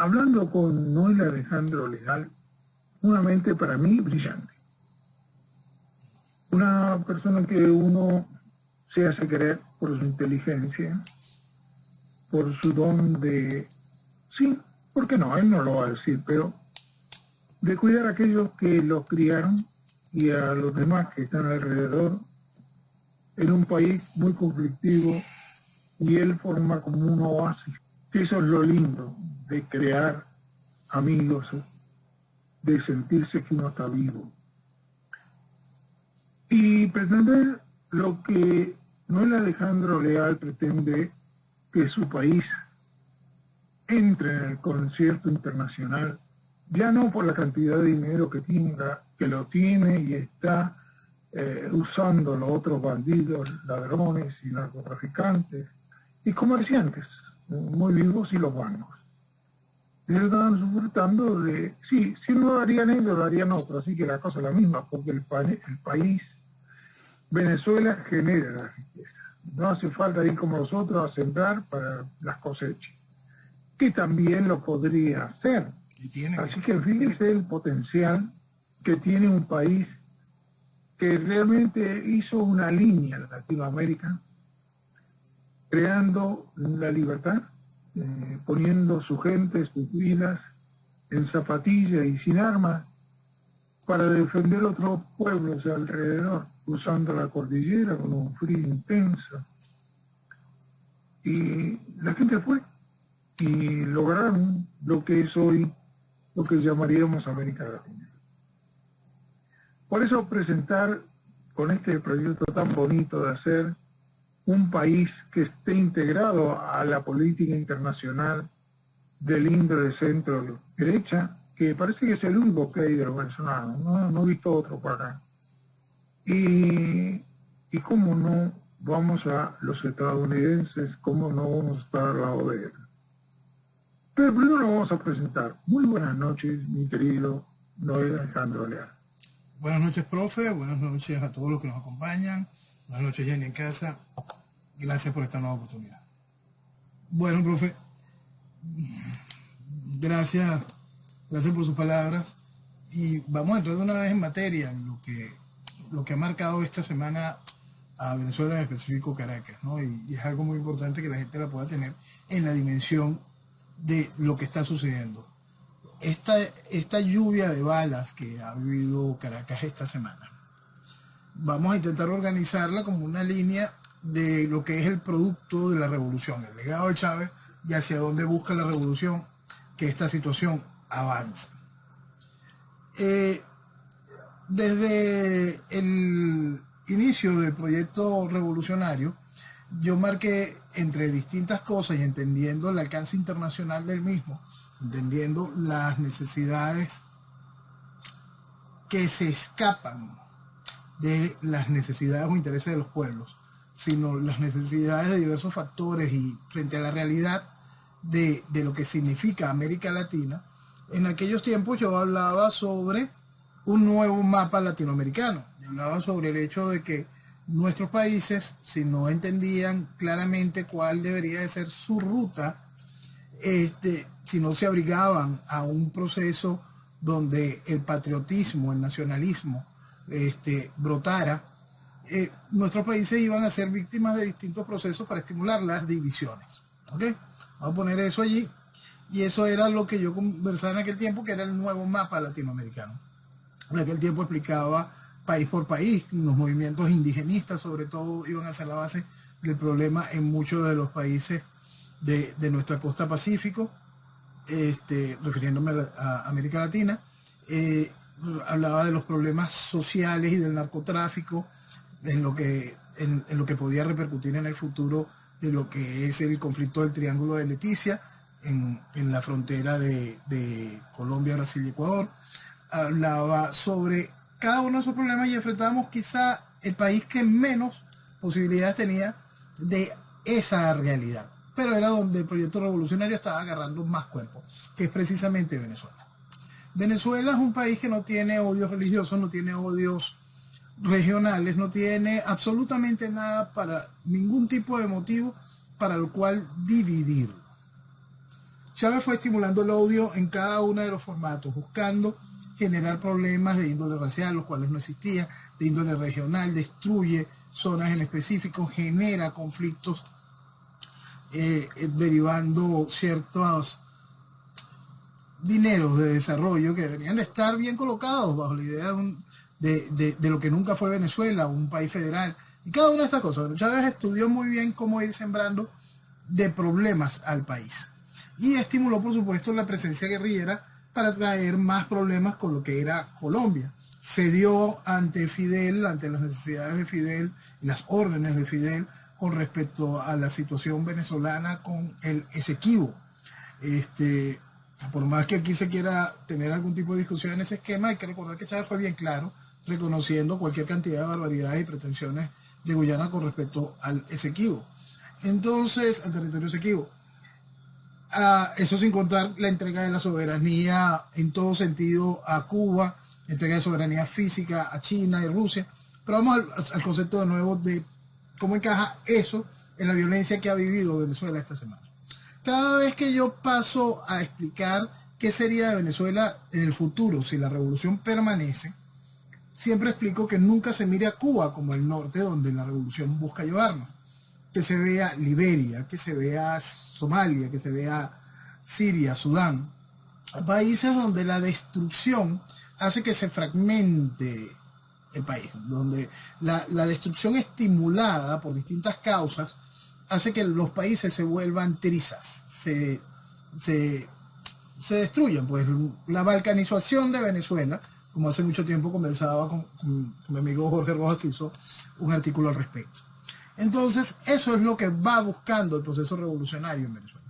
hablando con Noel Alejandro Leal, una mente para mí brillante. Una persona que uno se hace querer por su inteligencia, por su don de, sí, ¿por qué no? Él no lo va a decir, pero de cuidar a aquellos que los criaron y a los demás que están alrededor en un país muy conflictivo, y él forma como un oasis. Eso es lo lindo de crear amigos, de sentirse que uno está vivo. Y pretender lo que Noel Alejandro Leal pretende, que su país entre en el concierto internacional, ya no por la cantidad de dinero que tenga, que lo tiene y está usando los otros bandidos, ladrones y narcotraficantes y comerciantes, muy vivos y los bancos. Ellos estaban disfrutando de, sí, si no lo harían ellos, lo harían otros, así que la cosa es la misma, porque el país, Venezuela, genera la riqueza. No hace falta ir como nosotros a sembrar para las cosechas, que también lo podría hacer. Así que fíjese el potencial que tiene un país que realmente hizo una línea en Latinoamérica, creando la libertad, poniendo su gente, sus vidas en zapatillas y sin armas para defender otros pueblos alrededor, cruzando la cordillera con un frío intenso. Y la gente fue y lograron lo que es hoy lo que llamaríamos América Latina. Por eso presentar con este proyecto tan bonito de hacer un país que esté integrado a la política internacional del índole centro derecha, que parece que es el único que hay de los venezolanos, no he visto otro por acá. Y cómo no vamos a los estadounidenses, cómo no vamos a estar al lado de él. Pero primero lo vamos a presentar. Muy buenas noches, mi querido Noel Alejandro Leal. Buenas noches, profe. Buenas noches a todos los que nos acompañan. Buenas noches, Jenny, en casa. Gracias por esta nueva oportunidad. Bueno, profe, gracias por sus palabras. Y vamos a entrar de una vez en materia, en lo que ha marcado esta semana a Venezuela, en específico Caracas, ¿no? Y es algo muy importante que la gente la pueda tener en la dimensión de lo que está sucediendo. Esta lluvia de balas que ha vivido Caracas esta semana, vamos a intentar organizarla como una línea de lo que es el producto de la revolución, el legado de Chávez y hacia dónde busca la revolución que esta situación avance. Desde el inicio del proyecto revolucionario, yo marqué entre distintas cosas y entendiendo el alcance internacional del mismo, entendiendo las necesidades que se escapan de las necesidades o intereses de los pueblos, sino las necesidades de diversos factores y frente a la realidad de lo que significa América Latina. En aquellos tiempos yo hablaba sobre un nuevo mapa latinoamericano. Yo hablaba sobre el hecho de que nuestros países, si no entendían claramente cuál debería de ser su ruta, si no se abrigaban a un proceso donde el patriotismo, el nacionalismo, brotara, nuestros países iban a ser víctimas de distintos procesos para estimular las divisiones. ¿Okay? Vamos a poner eso allí. Y eso era lo que yo conversaba en aquel tiempo, que era el nuevo mapa latinoamericano. En aquel tiempo explicaba país por país, los movimientos indigenistas sobre todo iban a ser la base del problema en muchos de los países de nuestra costa Pacífico, refiriéndome a América Latina. Hablaba de los problemas sociales y del narcotráfico, en lo que podía repercutir en el futuro de lo que es el conflicto del Triángulo de Leticia en la frontera de Colombia, Brasil y Ecuador. Hablaba sobre cada uno de esos problemas y enfrentábamos quizá el país que menos posibilidades tenía de esa realidad, pero era donde el proyecto revolucionario estaba agarrando más cuerpo, que es precisamente Venezuela. Venezuela es un país que no tiene odios religiosos, no tiene odios regionales, no tiene absolutamente nada, para ningún tipo de motivo para el cual dividirlo. Chávez fue estimulando el odio en cada uno de los formatos, buscando generar problemas de índole racial, los cuales no existían, de índole regional, destruye zonas en específico, genera conflictos derivando ciertos dineros de desarrollo que deberían de estar bien colocados bajo la idea de lo que nunca fue Venezuela, un país federal, y cada una de estas cosas. Chávez estudió muy bien cómo ir sembrando de problemas al país y estimuló, por supuesto, la presencia guerrillera para traer más problemas con lo que era Colombia. Se dio ante Fidel, ante las necesidades de Fidel y las órdenes de Fidel con respecto a la situación venezolana con el Esequibo. Por más que aquí se quiera tener algún tipo de discusión en ese esquema, hay que recordar que Chávez fue bien claro, reconociendo cualquier cantidad de barbaridades y pretensiones de Guyana con respecto al Esequibo. Entonces, al territorio Esequibo. Eso sin contar la entrega de la soberanía en todo sentido a Cuba, entrega de soberanía física a China y Rusia. Pero vamos al concepto de nuevo de cómo encaja eso en la violencia que ha vivido Venezuela esta semana. Cada vez que yo paso a explicar qué sería de Venezuela en el futuro si la revolución permanece, siempre explico que nunca se mire a Cuba como el norte donde la revolución busca llevarnos. Que se vea Liberia, que se vea Somalia, que se vea Siria, Sudán, países donde la destrucción hace que se fragmente el país, donde la destrucción estimulada por distintas causas hace que los países se vuelvan trizas, se destruyan. Pues la balcanización de Venezuela, como hace mucho tiempo conversaba con mi amigo Jorge Rojas, que hizo un artículo al respecto. Entonces, eso es lo que va buscando el proceso revolucionario en Venezuela.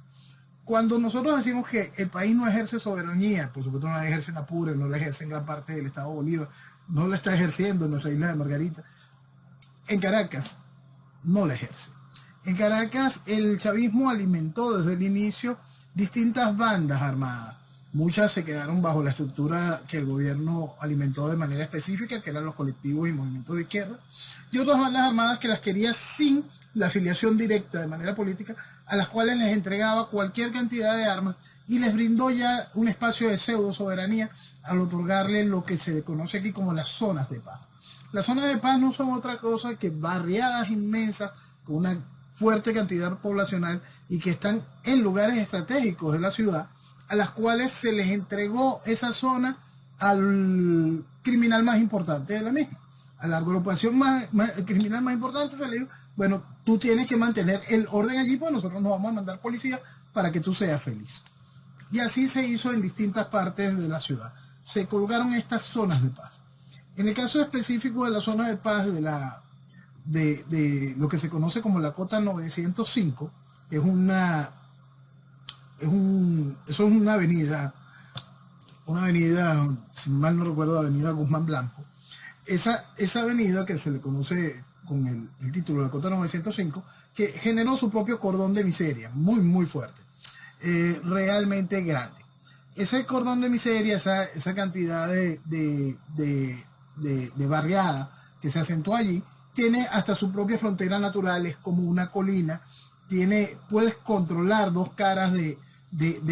Cuando nosotros decimos que el país no ejerce soberanía, por supuesto no la ejerce en Apure, no la ejerce en gran parte del Estado Bolívar, no la está ejerciendo en nuestra isla de Margarita, en Caracas no la ejerce. En Caracas el chavismo alimentó desde el inicio distintas bandas armadas. Muchas se quedaron bajo la estructura que el gobierno alimentó de manera específica, que eran los colectivos y movimientos de izquierda, y otras bandas armadas que las quería sin la afiliación directa de manera política, a las cuales les entregaba cualquier cantidad de armas y les brindó ya un espacio de pseudo soberanía al otorgarle lo que se conoce aquí como las zonas de paz. Las zonas de paz no son otra cosa que barriadas inmensas con una fuerte cantidad poblacional y que están en lugares estratégicos de la ciudad, a las cuales se les entregó esa zona al criminal más importante de la misma. A la agrupación criminal más importante se le dijo, bueno, tú tienes que mantener el orden allí, pues nosotros nos vamos a mandar policía para que tú seas feliz. Y así se hizo en distintas partes de la ciudad. Se colocaron estas zonas de paz. En el caso específico de la zona de paz de lo que se conoce como la Cota 905, es una avenida, si mal no recuerdo, avenida Guzmán Blanco. Esa avenida que se le conoce con el título de la Cota 905, que generó su propio cordón de miseria, muy, muy fuerte, realmente grande. Ese cordón de miseria, esa cantidad de barriada que se acentuó allí, tiene hasta su propia frontera natural, es como una colina, puedes controlar dos caras de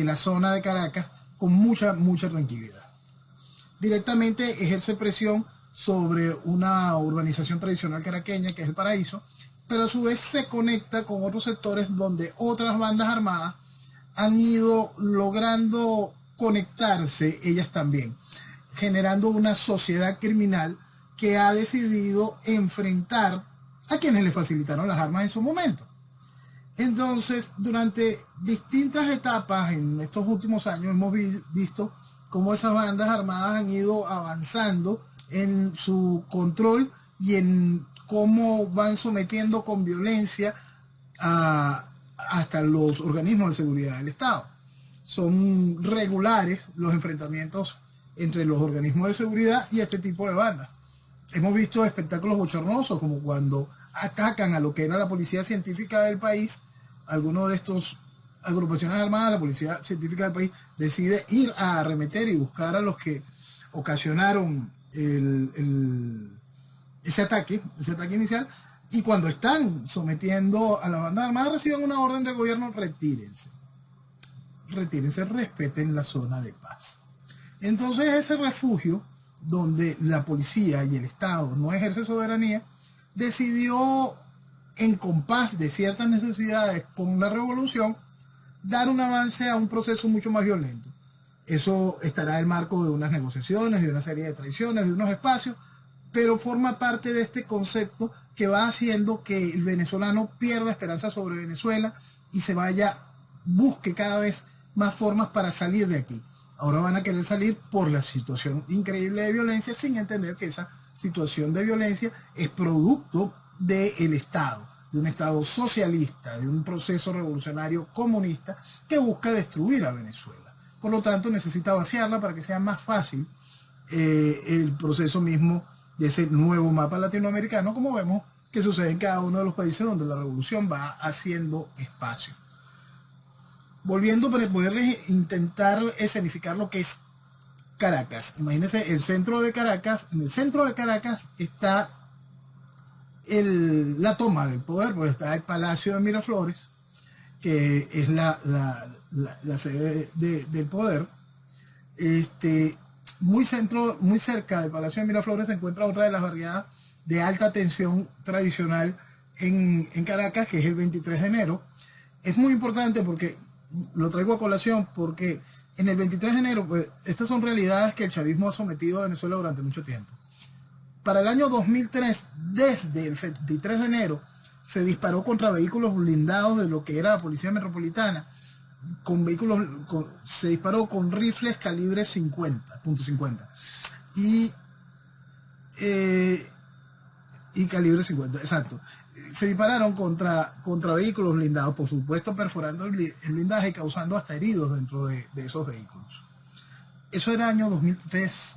la zona de Caracas con mucha tranquilidad. Directamente ejerce presión sobre una urbanización tradicional caraqueña, que es el Paraíso, pero a su vez se conecta con otros sectores donde otras bandas armadas han ido logrando conectarse ellas también, generando una sociedad criminal que ha decidido enfrentar a quienes le facilitaron las armas en su momento. Entonces, durante distintas etapas en estos últimos años hemos visto cómo esas bandas armadas han ido avanzando en su control y en cómo van sometiendo con violencia hasta los organismos de seguridad del Estado. Son regulares los enfrentamientos entre los organismos de seguridad y este tipo de bandas. Hemos visto espectáculos bochornosos como cuando atacan a lo que era la policía científica del país. Algunos de estos agrupaciones armadas, la policía científica del país decide ir a arremeter y buscar a los que ocasionaron ese ataque inicial, y cuando están sometiendo a la banda armada reciben una orden del gobierno: retírense. retírense, respeten la zona de paz. Entonces ese refugio donde la policía y el Estado no ejerce soberanía, decidió, en compás de ciertas necesidades con la revolución, dar un avance a un proceso mucho más violento. Eso estará en el marco de unas negociaciones, de una serie de traiciones, de unos espacios, pero forma parte de este concepto que va haciendo que el venezolano pierda esperanza sobre Venezuela y se vaya, busque cada vez más formas para salir de aquí. Ahora van a querer salir por la situación increíble de violencia, sin entender que esa situación de violencia es producto del Estado, de un Estado socialista, de un proceso revolucionario comunista que busca destruir a Venezuela. Por lo tanto, necesita vaciarla para que sea más fácil el proceso mismo de ese nuevo mapa latinoamericano, como vemos que sucede en cada uno de los países donde la revolución va haciendo espacio. Volviendo para poderles intentar escenificar lo que es Caracas. Imagínense el centro de Caracas. En el centro de Caracas está la toma del poder, pues está el Palacio de Miraflores, que es la sede del poder. Muy cerca del Palacio de Miraflores se encuentra otra de las barriadas de alta tensión tradicional en Caracas, que es el 23 de enero. Es muy importante porque lo traigo a colación porque en el 23 de enero, pues, estas son realidades que el chavismo ha sometido a Venezuela durante mucho tiempo. Para el año 2003, desde el 23 de enero, se disparó contra vehículos blindados de lo que era la Policía Metropolitana, se disparó con rifles calibre .50 y calibre 50, exacto. Se dispararon contra vehículos blindados, por supuesto perforando el blindaje y causando hasta heridos dentro de esos vehículos. Eso era año 2003.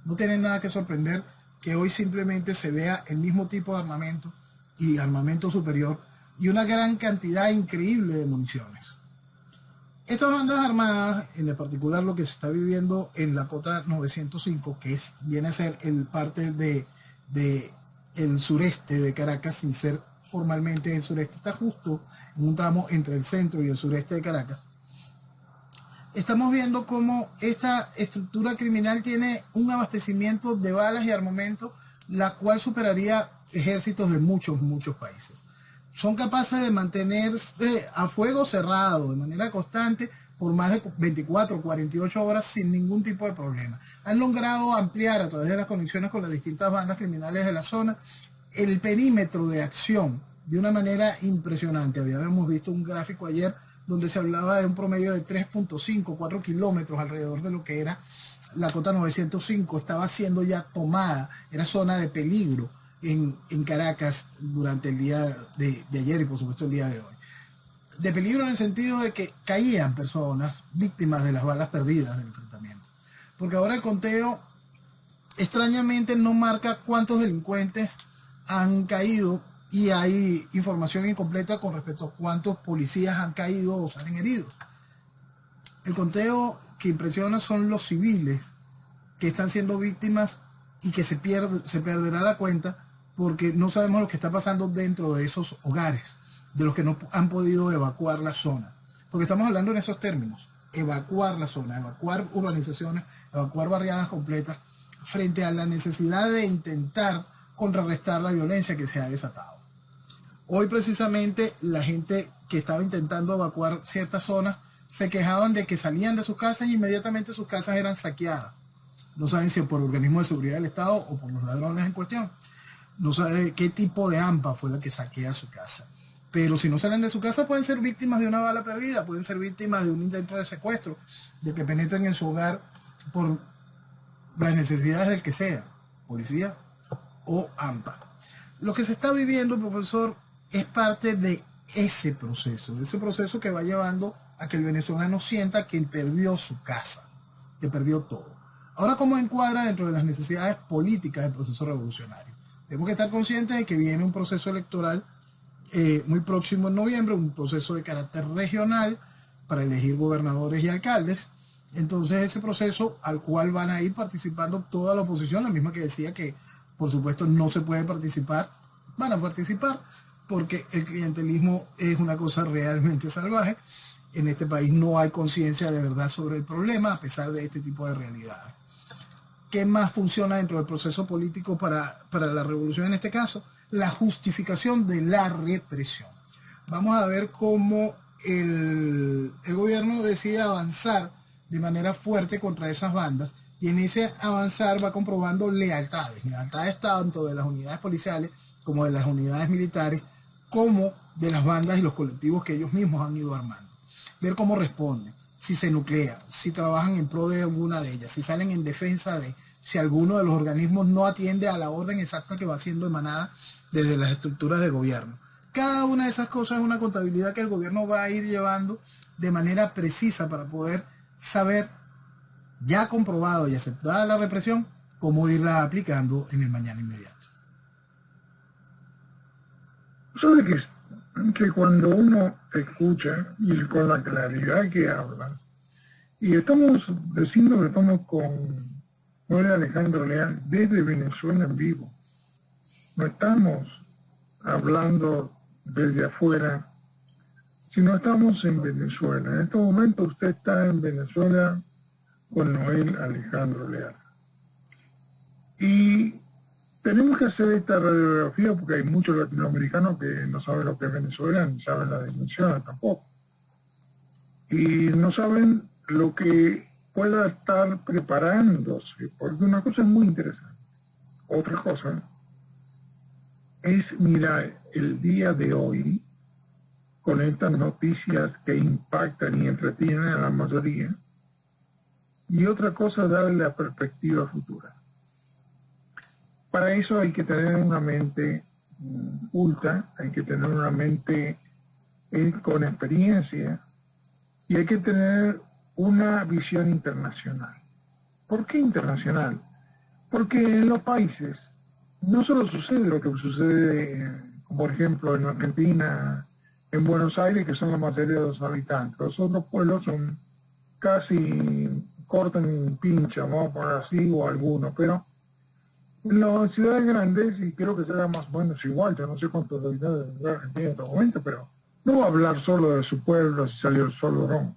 No tiene nada que sorprender que hoy simplemente se vea el mismo tipo de armamento y armamento superior y una gran cantidad increíble de municiones. Estas bandas armadas, en particular lo que se está viviendo en la Cota 905, que viene a ser el parte de el sureste de Caracas, sin ser formalmente el sureste, está justo en un tramo entre el centro y el sureste de Caracas. Estamos viendo cómo esta estructura criminal tiene un abastecimiento de balas y armamento, la cual superaría ejércitos de muchos países. Son capaces de mantenerse a fuego cerrado de manera constante por más de 24 o 48 horas sin ningún tipo de problema. Han logrado ampliar a través de las conexiones con las distintas bandas criminales de la zona el perímetro de acción de una manera impresionante. Habíamos visto un gráfico ayer donde se hablaba de un promedio de 3.5, 4 kilómetros alrededor de lo que era la Cota 905. Estaba siendo ya tomada, era zona de peligro en Caracas durante el día de ayer y por supuesto el día de hoy. De peligro en el sentido de que caían personas víctimas de las balas perdidas del enfrentamiento. Porque ahora el conteo extrañamente no marca cuántos delincuentes han caído y hay información incompleta con respecto a cuántos policías han caído o salen heridos. El conteo que impresiona son los civiles que están siendo víctimas y que se perderá la cuenta porque no sabemos lo que está pasando dentro de esos hogares, de los que no han podido evacuar la zona. Porque estamos hablando en esos términos, evacuar la zona, evacuar urbanizaciones, evacuar barriadas completas, frente a la necesidad de intentar contrarrestar la violencia que se ha desatado. Hoy precisamente la gente que estaba intentando evacuar ciertas zonas se quejaban de que salían de sus casas y inmediatamente sus casas eran saqueadas. No saben si por organismos de seguridad del Estado o por los ladrones en cuestión. No sabe qué tipo de AMPA fue la que saquea su casa. Pero si no salen de su casa pueden ser víctimas de una bala perdida, pueden ser víctimas de un intento de secuestro, de que penetren en su hogar por las necesidades del que sea, policía o AMPA. Lo que se está viviendo, profesor, es parte de ese proceso que va llevando a que el venezolano sienta que perdió su casa, que perdió todo. Ahora, ¿cómo encuadra dentro de las necesidades políticas del proceso revolucionario? Tenemos que estar conscientes de que viene un proceso electoral muy próximo en noviembre, un proceso de carácter regional para elegir gobernadores y alcaldes. Entonces ese proceso al cual van a ir participando toda la oposición, la misma que decía que por supuesto no se puede participar, van a participar porque el clientelismo es una cosa realmente salvaje en este país no hay conciencia de verdad sobre el problema a pesar de este tipo de realidades. ¿Qué más funciona dentro del proceso político para la revolución en este caso? La justificación de la represión. Vamos a ver cómo el gobierno decide avanzar de manera fuerte contra esas bandas, y en ese avanzar va comprobando lealtades tanto de las unidades policiales como de las unidades militares, como de las bandas y los colectivos que ellos mismos han ido armando. Ver cómo responden, si se nuclean, si trabajan en pro de alguna de ellas, si salen en defensa de, si alguno de los organismos no atiende a la orden exacta que va siendo emanada desde las estructuras de gobierno. Cada una de esas cosas es una contabilidad que el gobierno va a ir llevando de manera precisa para poder saber, ya comprobado y aceptada la represión, cómo irla aplicando en el mañana inmediato. Sabe que cuando uno escucha y con la claridad que habla, y estamos diciendo que estamos con Noel Alejandro Leal desde Venezuela en vivo, no estamos hablando desde afuera, sino estamos en Venezuela. En este momento usted está en Venezuela con Noel Alejandro Leal. Y tenemos que hacer esta radiografía porque hay muchos latinoamericanos que no saben lo que es Venezuela, ni saben la dimensión tampoco. Y no saben lo que pueda estar preparándose, porque una cosa es muy interesante. Otra cosa es mirar el día de hoy con estas noticias que impactan y entretienen a la mayoría, y otra cosa es darle la perspectiva futura. Para eso hay que tener una mente culta, hay que tener una mente con experiencia, y hay que tener una visión internacional. ¿Por qué internacional? Porque en los países no solo sucede lo que sucede, por ejemplo, en Argentina, en Buenos Aires, que son la mayoría de los habitantes. Los otros pueblos son casi cortan pincha, vamos a poner así, o algunos, pero en las ciudades grandes, y creo que será más o menos igual, yo no sé cuántos habitantes de Argentina en este momento, pero no va a hablar solo de su pueblo si salió el sol o no.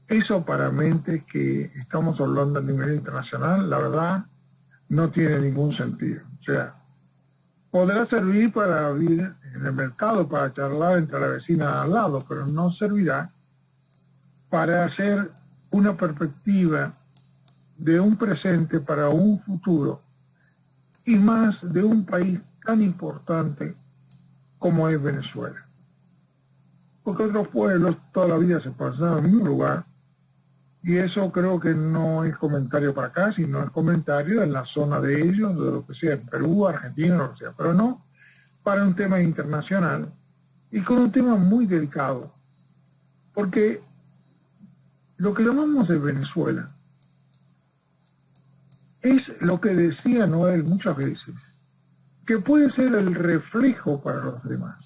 Eso para mentes que estamos hablando a nivel internacional, la verdad, no tiene ningún sentido. O sea, podrá servir para vivir en el mercado, para charlar entre la vecina al lado, pero no servirá para hacer una perspectiva de un presente para un futuro, y más de un país tan importante como es Venezuela. Porque otros pueblos toda la vida se pasaron en un lugar, y eso creo que no es comentario para acá, sino es comentario en la zona de ellos, de lo que sea, Perú, Argentina, lo que sea, pero no para un tema internacional y con un tema muy delicado, porque lo que llamamos de Venezuela es lo que decía Noel muchas veces, que puede ser el reflejo para los demás.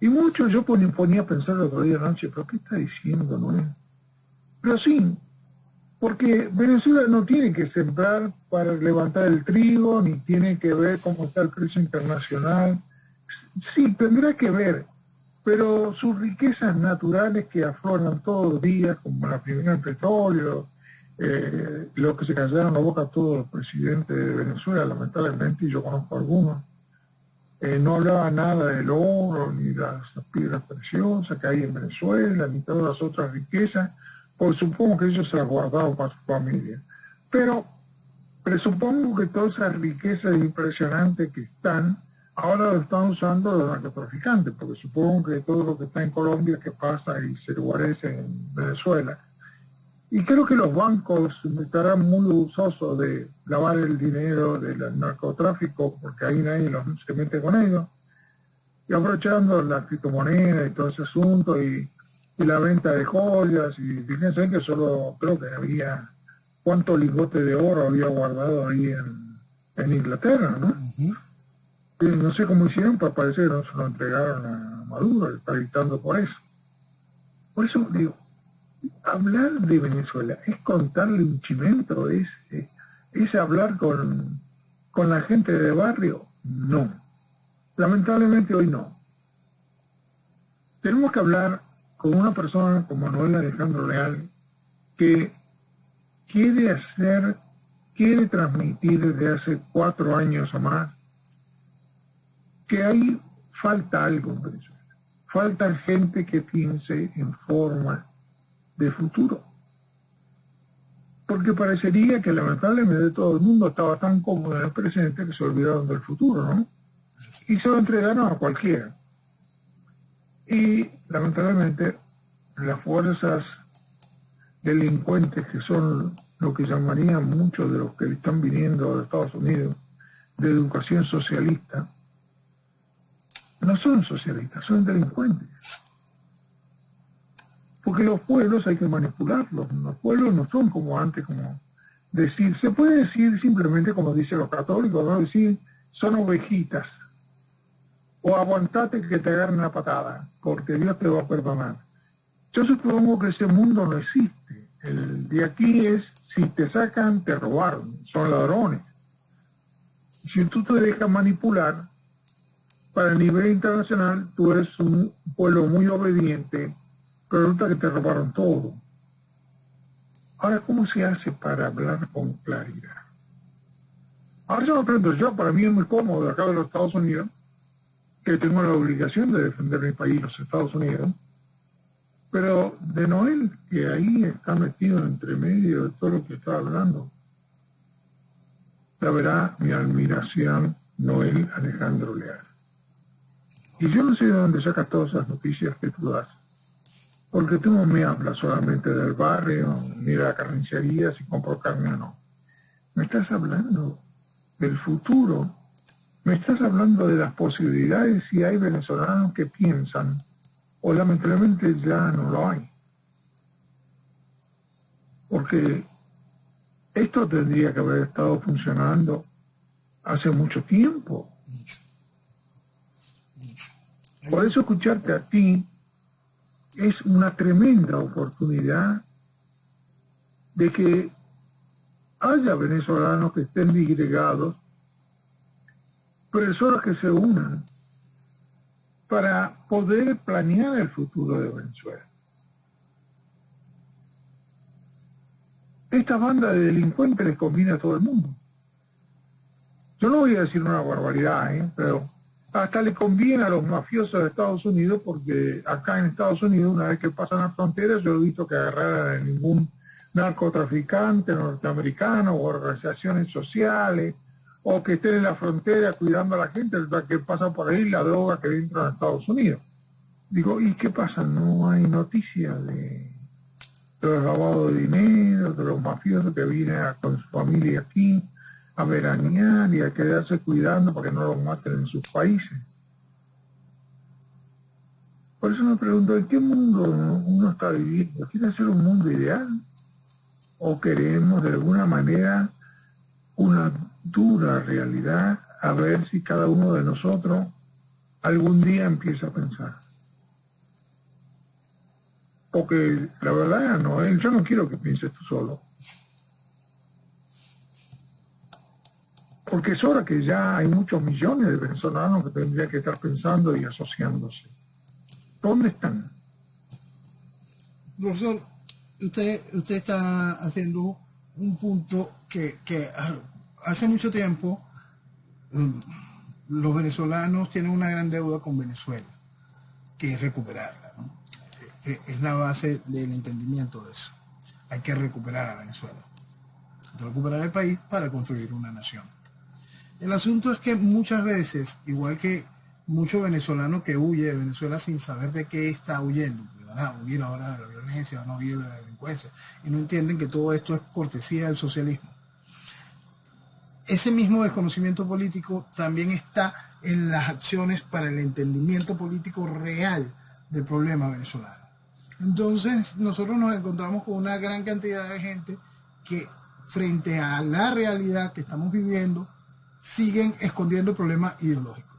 Y mucho yo ponía a pensar el otro día anoche, ¿pero qué está diciendo Noel? Pero sí, porque Venezuela no tiene que sembrar para levantar el trigo, ni tiene que ver cómo está el precio internacional. Sí, tendrá que ver, pero sus riquezas naturales que afloran todos los días, como la primera del petróleo, lo que se callaron la boca a todos los presidentes de Venezuela, lamentablemente, y yo conozco algunos, no hablaba nada del oro, ni las piedras preciosas que hay en Venezuela, ni todas las otras riquezas, pues supongo que ellos se las guardaban para su familia. Pero presupongo que todas esas riquezas impresionantes que están, ahora lo están usando los narcotraficantes, porque supongo que todo lo que está en Colombia que pasa y se guarece en Venezuela. Y creo que los bancos estarán muy usosos de lavar el dinero del narcotráfico, porque ahí nadie se mete con ellos, y aprovechando la criptomoneda y todo ese asunto, y la venta de joyas, y fíjense que solo creo que había cuántos lingotes de oro había guardado ahí en Inglaterra, ¿no? Y no sé cómo hicieron, para parecer que no se lo entregaron a Maduro, está gritando por eso. Por eso digo, hablar de Venezuela es contarle un chimento, es hablar con la gente de barrio, no. Lamentablemente hoy no. tenemos que hablar con una persona como Noel Alejandro Leal, que quiere transmitir desde hace 4 años o más que ahí falta algo en Venezuela. Falta gente que piense en forma de futuro. Porque parecería que lamentablemente todo el mundo estaba tan cómodo en el presente que se olvidaron del futuro, ¿no? Y se lo entregaron a cualquiera. Y lamentablemente las fuerzas delincuentes, que son lo que llamarían muchos de los que están viniendo de Estados Unidos de educación socialista, no son socialistas, son delincuentes. Porque los pueblos hay que manipularlos. Los pueblos no son como antes, como decir, se puede decir simplemente como dicen los católicos, ¿no? Decir, son ovejitas. O aguantate que te agarren la patada, porque Dios te va a perdonar. Yo supongo que ese mundo no existe. El de aquí es, si te sacan, te robaron, son ladrones. Si tú te dejas manipular, para el nivel internacional, tú eres un pueblo muy obediente, pero resulta que te robaron todo. Ahora, ¿cómo se hace para hablar con claridad? Ahora yo me pregunto, para mí es muy cómodo acá de los Estados Unidos, que tengo la obligación de defender mi país, los Estados Unidos, pero de Noel, que ahí está metido entre medio de todo lo que está hablando, la verá mi admiración, Noel Alejandro Leal. Y yo no sé de dónde sacas todas esas noticias que tú das, porque tú no me hablas solamente del barrio, ni de la carnicería, si compro carne o no. Me estás hablando del futuro, me estás hablando de las posibilidades si hay venezolanos que piensan, o lamentablemente ya no lo hay. Porque esto tendría que haber estado funcionando hace mucho tiempo. Por eso escucharte a ti es una tremenda oportunidad de que haya venezolanos que estén disgregados, personas que se unan para poder planear el futuro de Venezuela. Esta banda de delincuentes les conviene a todo el mundo. Yo no voy a decir una barbaridad, pero hasta le conviene a los mafiosos de Estados Unidos, porque acá en Estados Unidos, una vez que pasan las fronteras, yo he visto que agarrar a ningún narcotraficante norteamericano o organizaciones sociales, o que estén en la frontera cuidando a la gente, que pasa por ahí la droga que entra a Estados Unidos. Digo, ¿y qué pasa? No hay noticias de los lavados de dinero, de los mafiosos que vienen con su familia aquí a veranear y a quedarse cuidando para que no los maten en sus países. Por eso me pregunto, ¿en qué mundo uno está viviendo? ¿Quiere ser un mundo ideal? ¿O queremos de alguna manera una dura realidad, a ver si cada uno de nosotros algún día empieza a pensar? Porque la verdad, Noel, yo no quiero que pienses tú solo. Porque es hora que ya hay muchos millones de venezolanos que tendrían que estar pensando y asociándose. ¿Dónde están? Profesor, usted está haciendo un punto que hace mucho tiempo los venezolanos tienen una gran deuda con Venezuela, que es recuperarla, ¿no? Es la base del entendimiento de eso. Hay que recuperar a Venezuela, recuperar el país para construir una nación. El asunto es que muchas veces, igual que mucho venezolano que huye de Venezuela sin saber de qué está huyendo, porque van a huir ahora de la violencia, van a huir de la delincuencia, y no entienden que todo esto es cortesía del socialismo. Ese mismo desconocimiento político también está en las acciones para el entendimiento político real del problema venezolano. Entonces, nosotros nos encontramos con una gran cantidad de gente que, frente a la realidad que estamos viviendo, siguen escondiendo el problema ideológico.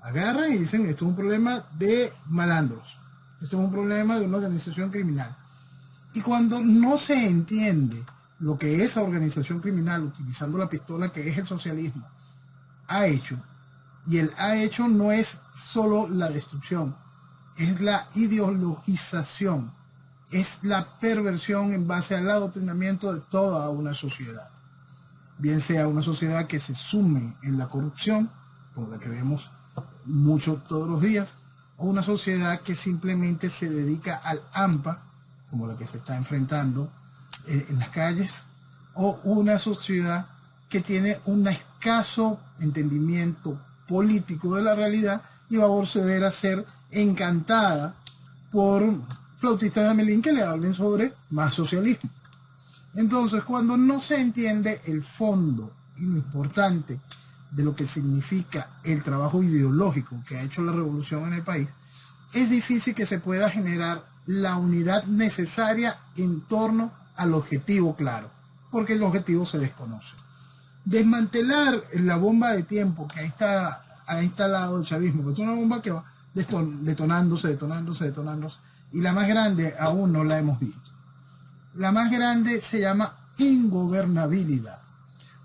Agarran y dicen, esto es un problema de malandros, esto es un problema de una organización criminal. Y cuando no se entiende lo que esa organización criminal, utilizando la pistola que es el socialismo, ha hecho, y el ha hecho no es solo la destrucción, es la ideologización, es la perversión en base al adoctrinamiento de toda una sociedad. Bien sea una sociedad que se sume en la corrupción, como la que vemos mucho todos los días, o una sociedad que simplemente se dedica al AMPA, como la que se está enfrentando en las calles, o una sociedad que tiene un escaso entendimiento político de la realidad y va a volver a ser encantada por flautistas de Amelín que le hablen sobre más socialismo. Entonces, cuando no se entiende el fondo y lo importante de lo que significa el trabajo ideológico que ha hecho la revolución en el país, es difícil que se pueda generar la unidad necesaria en torno al objetivo claro, porque el objetivo se desconoce. Desmantelar la bomba de tiempo que ha instalado el chavismo, que es una bomba que va detonándose, y la más grande aún no la hemos visto. La más grande se llama ingobernabilidad.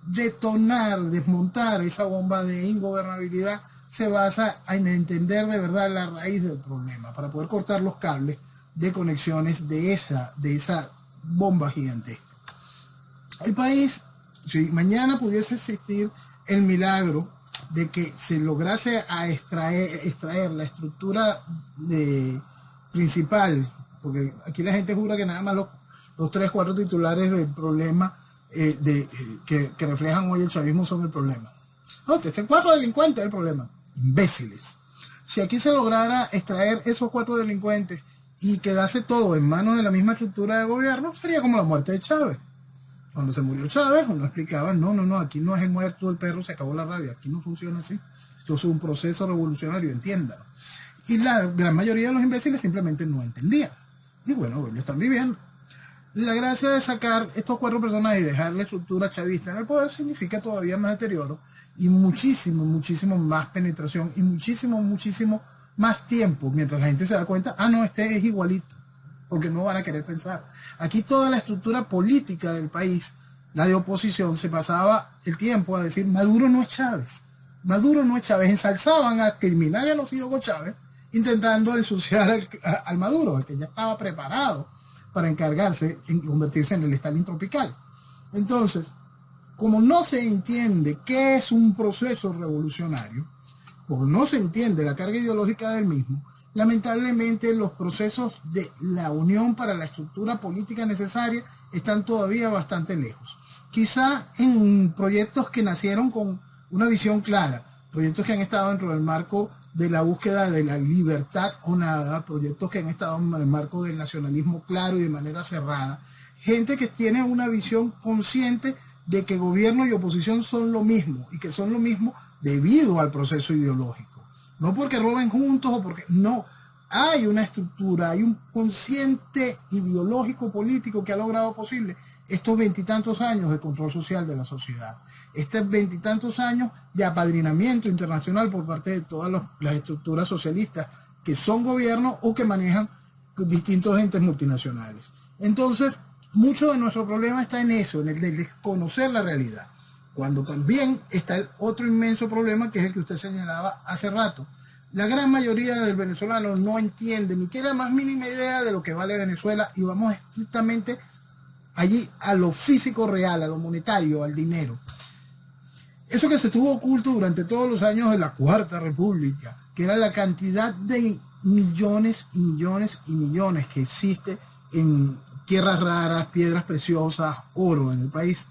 Detonar, desmontar esa bomba de ingobernabilidad se basa en entender de verdad la raíz del problema, para poder cortar los cables de conexiones de esa bomba gigantesca. El país, si mañana pudiese existir el milagro de que se lograse a extraer la estructura principal, porque aquí la gente jura que nada más los 3, 4 titulares del problema que reflejan hoy el chavismo son el problema. No, 3, 4 delincuentes es el problema. Imbéciles. Si aquí se lograra extraer esos 4 delincuentes y quedase todo en manos de la misma estructura de gobierno, sería como la muerte de Chávez. Cuando se murió Chávez, uno explicaba, no, aquí no es el muerto del perro, se acabó la rabia, aquí no funciona así. Esto es un proceso revolucionario, entiéndalo. Y la gran mayoría de los imbéciles simplemente no entendían. Y bueno, lo están viviendo. La gracia de sacar estos 4 personas y dejar la estructura chavista en el poder significa todavía más deterioro y muchísimo más penetración y muchísimo más tiempo, mientras la gente se da cuenta, no, este es igualito, porque no van a querer pensar. Aquí toda la estructura política del país, la de oposición, se pasaba el tiempo a decir, Maduro no es Chávez, ensalzaban al criminal genocida Hugo Chávez, intentando ensuciar al Maduro, el que ya estaba preparado para encargarse en convertirse en el Stalin tropical. Entonces, como no se entiende qué es un proceso revolucionario, como no se entiende la carga ideológica del mismo, lamentablemente los procesos de la unión para la estructura política necesaria están todavía bastante lejos. Quizá en proyectos que nacieron con una visión clara, proyectos que han estado dentro del marco de la búsqueda de la libertad o nada, proyectos que han estado en el marco del nacionalismo claro y de manera cerrada, gente que tiene una visión consciente de que gobierno y oposición son lo mismo, y que son lo mismo debido al proceso ideológico. No porque roben juntos o porque... No, hay una estructura, hay un consciente ideológico político que ha logrado posible estos 20 y tantos años de control social de la sociedad, estos 20 y tantos años de apadrinamiento internacional por parte de todas las estructuras socialistas que son gobierno o que manejan distintos entes multinacionales. Entonces, mucho de nuestro problema está en eso, en el de desconocer la realidad, cuando también está el otro inmenso problema, que es el que usted señalaba hace rato. La gran mayoría del venezolano no entiende ni tiene la más mínima idea de lo que vale Venezuela, y vamos estrictamente allí a lo físico real, a lo monetario, al dinero. Eso que se estuvo oculto durante todos los años de la Cuarta República, que era la cantidad de millones y millones y millones que existe en tierras raras, piedras preciosas, oro en el país,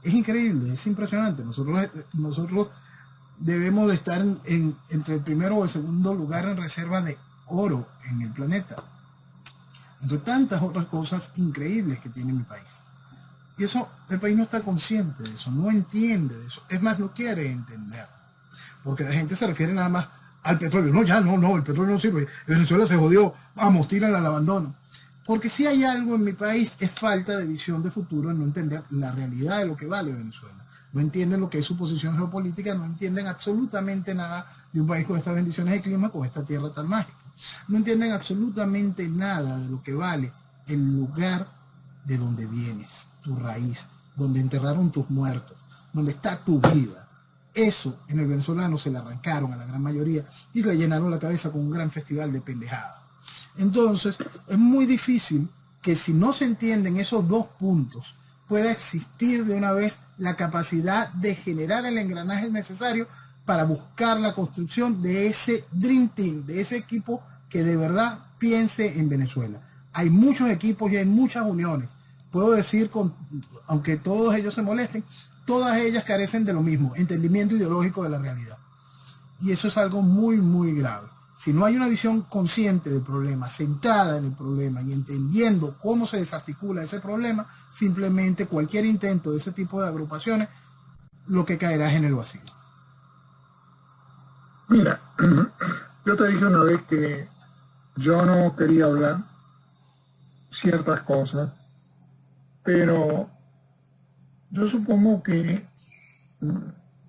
es increíble, es impresionante. Nosotros debemos de estar entre el primero o el segundo lugar en reserva de oro en el planeta, entre tantas otras cosas increíbles que tiene mi país. Y eso, el país no está consciente de eso, no entiende de eso, es más, no quiere entender, porque la gente se refiere nada más al petróleo. No, el petróleo no sirve, Venezuela se jodió, vamos, tírenla al abandono. Porque si hay algo en mi país es falta de visión de futuro, en no entender la realidad de lo que vale Venezuela. No entienden lo que es su posición geopolítica, no entienden absolutamente nada de un país con estas bendiciones de clima, con esta tierra tan mágica. No entienden absolutamente nada de lo que vale el lugar de donde vienes, tu raíz, donde enterraron tus muertos, donde está tu vida. Eso en el venezolano se le arrancaron a la gran mayoría y le llenaron la cabeza con un gran festival de pendejadas. Entonces, es muy difícil que si no se entienden esos dos puntos, pueda existir de una vez la capacidad de generar el engranaje necesario para buscar la construcción de ese Dream Team, de ese equipo que de verdad piense en Venezuela. Hay muchos equipos y hay muchas uniones. Puedo decir, aunque todos ellos se molesten, todas ellas carecen de lo mismo, entendimiento ideológico de la realidad. Y eso es algo muy, muy grave. Si no hay una visión consciente del problema, centrada en el problema y entendiendo cómo se desarticula ese problema, simplemente cualquier intento de ese tipo de agrupaciones, lo que caerá es en el vacío. Mira, yo te dije una vez que yo no quería hablar ciertas cosas, pero yo supongo que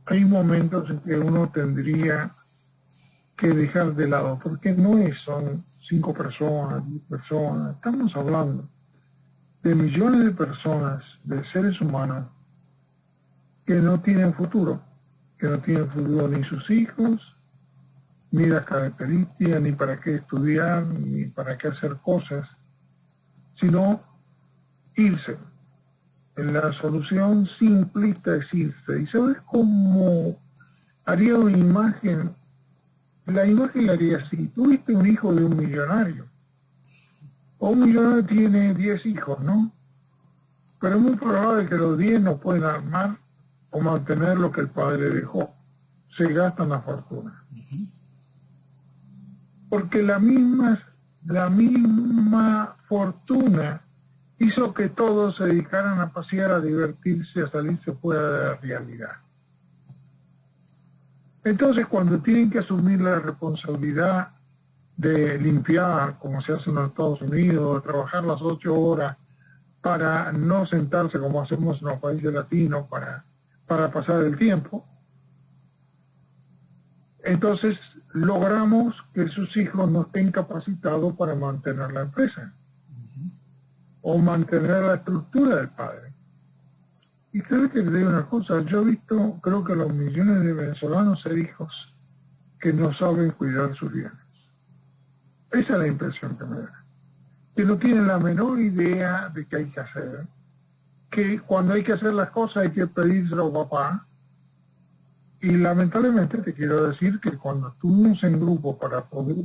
hay momentos en que uno tendría que dejar de lado, porque son 5 personas, 10 personas, estamos hablando de millones de personas, de seres humanos, que no tienen futuro, ni sus hijos, ni las características, ni para qué estudiar, ni para qué hacer cosas, sino irse. La solución simplista es irse. ¿Y sabes cómo haría una imagen? La imagen la haría así. Tuviste un hijo de un millonario. O un millonario tiene 10 hijos, ¿no? Pero es muy probable que los 10 no pueden armar o mantener lo que el padre dejó. Se gastan la fortuna. Porque la misma fortuna hizo que todos se dedicaran a pasear, a divertirse, a salirse fuera de la realidad. Entonces, cuando tienen que asumir la responsabilidad de limpiar, como se hace en los Estados Unidos, de trabajar las 8 horas para no sentarse como hacemos en los países latinos para pasar el tiempo, entonces logramos que sus hijos no estén capacitados para mantener la empresa o mantener la estructura del padre. Y creo que les digo una cosa, yo he visto, creo que los millones de venezolanos ser hijos que no saben cuidar sus bienes. Esa es la impresión que me da. Que no tienen la menor idea de qué hay que hacer. Que cuando hay que hacer las cosas hay que pedírselo a papá. Y lamentablemente te quiero decir que cuando estuvimos en grupo para poder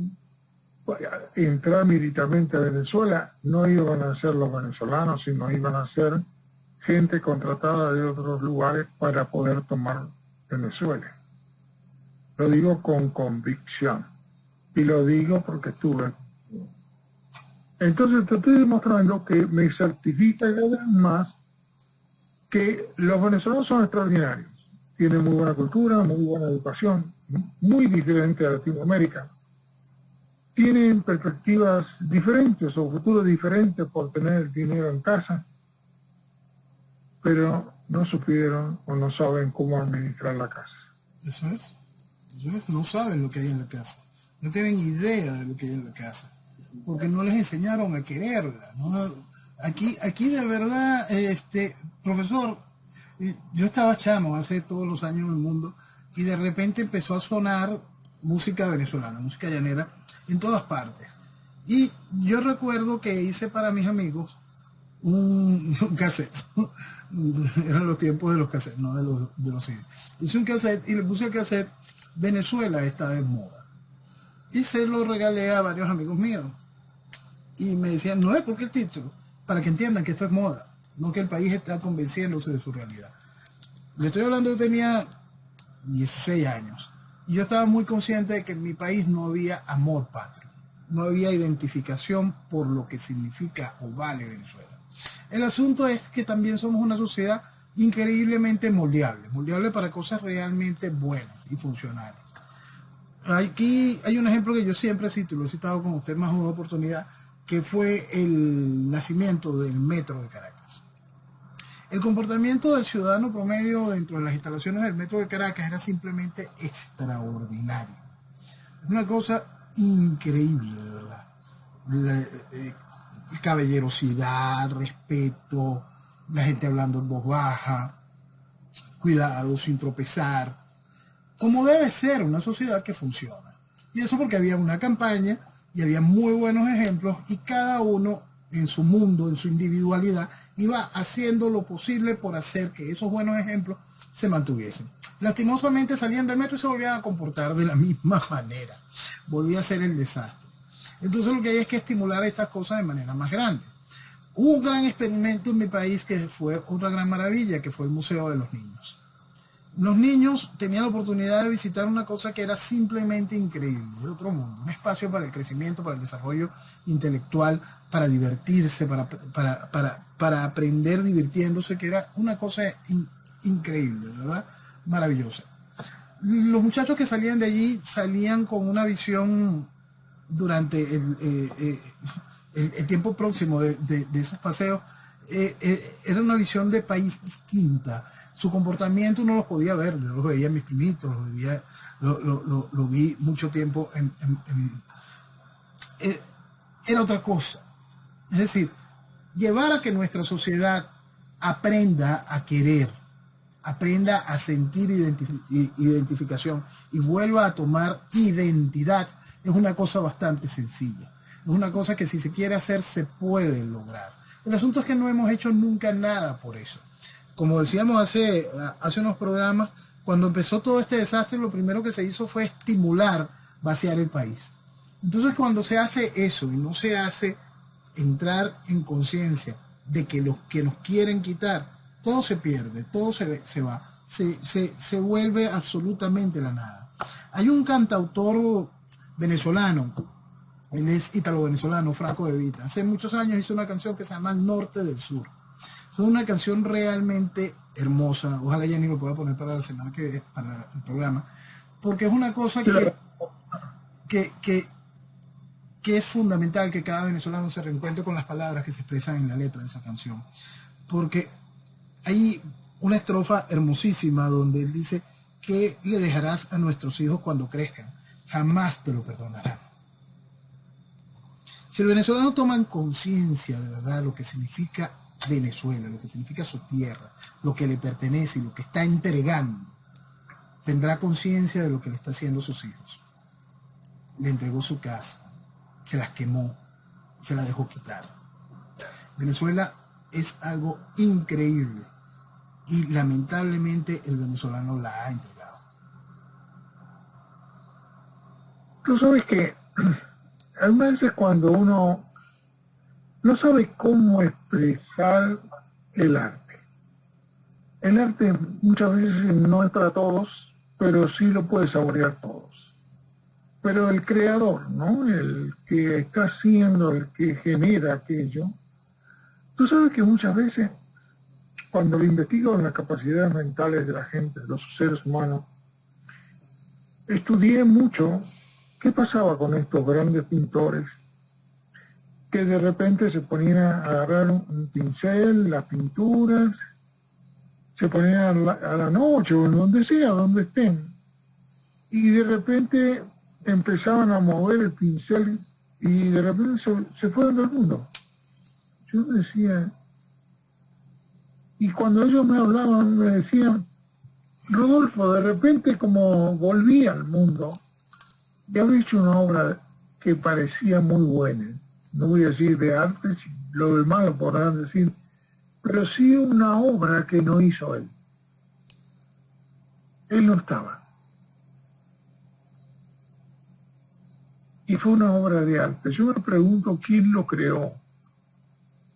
entrar militarmente a Venezuela, no iban a ser los venezolanos, sino iban a ser gente contratada de otros lugares para poder tomar Venezuela. Lo digo con convicción. Y lo digo porque estuve. Entonces te estoy demostrando que me certifica cada vez más que los venezolanos son extraordinarios. Tienen muy buena cultura, muy buena educación, muy diferente a Latinoamérica. Tienen perspectivas diferentes o futuros diferentes por tener dinero en casa, pero no supieron o no saben cómo administrar la casa. Eso es, no saben lo que hay en la casa, no tienen idea de lo que hay en la casa, porque no les enseñaron a quererla, ¿no? Aquí de verdad, profesor, yo estaba chamo hace todos los años en el mundo y de repente empezó a sonar música venezolana, música llanera en todas partes. Y yo recuerdo que hice para mis amigos un cassette. Eran los tiempos de los cassettes, no de los CDs. Hice un cassette y le puse el cassette Venezuela está de moda. Y se lo regalé a varios amigos míos. Y me decían, no es porque el título, para que entiendan que esto es moda, no que el país está convenciéndose de su realidad. Le estoy hablando que tenía 16 años. Y yo estaba muy consciente de que en mi país no había amor patrio. No había identificación por lo que significa o vale Venezuela. El asunto es que también somos una sociedad increíblemente moldeable para cosas realmente buenas y funcionales. Aquí hay un ejemplo que yo siempre cito, lo he citado con usted más de una oportunidad, que fue el nacimiento del Metro de Caracas. El comportamiento del ciudadano promedio dentro de las instalaciones del Metro de Caracas era simplemente extraordinario. Es una cosa increíble, de verdad. Caballerosidad, respeto, la gente hablando en voz baja, cuidado, sin tropezar, como debe ser una sociedad que funciona. Y eso porque había una campaña y había muy buenos ejemplos, y cada uno en su mundo, en su individualidad, iba haciendo lo posible por hacer que esos buenos ejemplos se mantuviesen. Lastimosamente salían del metro y se volvían a comportar de la misma manera. Volvía a ser el desastre. Entonces lo que hay es que estimular estas cosas de manera más grande. Hubo un gran experimento en mi país que fue otra gran maravilla, que fue el Museo de los Niños. Los niños tenían la oportunidad de visitar una cosa que era simplemente increíble, de otro mundo, un espacio para el crecimiento, para el desarrollo intelectual, para divertirse, para aprender divirtiéndose, que era una cosa increíble, de verdad, maravillosa. Los muchachos que salían de allí salían con una visión durante el tiempo próximo de esos paseos, era una visión de país distinta. Su comportamiento uno los podía ver, yo los veía en mis primitos, lo vi mucho tiempo era otra cosa. Es decir, llevar a que nuestra sociedad aprenda a querer, aprenda a sentir identificación y vuelva a tomar identidad, es una cosa bastante sencilla. Es una cosa que si se quiere hacer, se puede lograr. El asunto es que no hemos hecho nunca nada por eso. Como decíamos hace unos programas, cuando empezó todo este desastre, lo primero que se hizo fue estimular, vaciar el país. Entonces, cuando se hace eso y no se hace entrar en conciencia de que los que nos quieren quitar, todo se pierde, todo se va, se vuelve absolutamente la nada. Hay un cantautor venezolano, él es ítalo-venezolano, Franco De Vita. Hace muchos años hizo una canción que se llama Norte del Sur. Es una canción realmente hermosa. Ojalá Jenny lo pueda poner para la semana que viene, para el programa, porque es una cosa que es fundamental que cada venezolano se reencuentre con las palabras que se expresan en la letra de esa canción. Porque hay una estrofa hermosísima donde él dice: ¿qué le dejarás a nuestros hijos cuando crezcan? Jamás te lo perdonarán. Si el venezolano toma conciencia de verdad lo que significa Venezuela, lo que significa su tierra, lo que le pertenece y lo que está entregando, tendrá conciencia de lo que le está haciendo a sus hijos. Le entregó su casa, se las quemó, se la dejó quitar. Venezuela es algo increíble y lamentablemente el venezolano la ha entregado. Tú sabes que a veces cuando uno no sabe cómo expresar el arte muchas veces no es para todos, pero sí lo puede saborear todos. Pero el creador, ¿no? El que está haciendo, el que genera aquello, tú sabes que muchas veces cuando lo investigo en las capacidades mentales de la gente, de los seres humanos, estudié mucho qué pasaba con estos grandes pintores que de repente se ponían a agarrar un pincel, las pinturas, se ponían a la noche o en donde sea, donde estén, y de repente empezaban a mover el pincel y de repente se fueron del mundo. Yo decía, y cuando ellos me hablaban me decían: Rodolfo, de repente como volví al mundo y había hecho una obra que parecía muy buena. No voy a decir de arte, lo demás lo podrán decir, pero sí una obra que no hizo él. Él no estaba. Y fue una obra de arte. Yo me pregunto quién lo creó.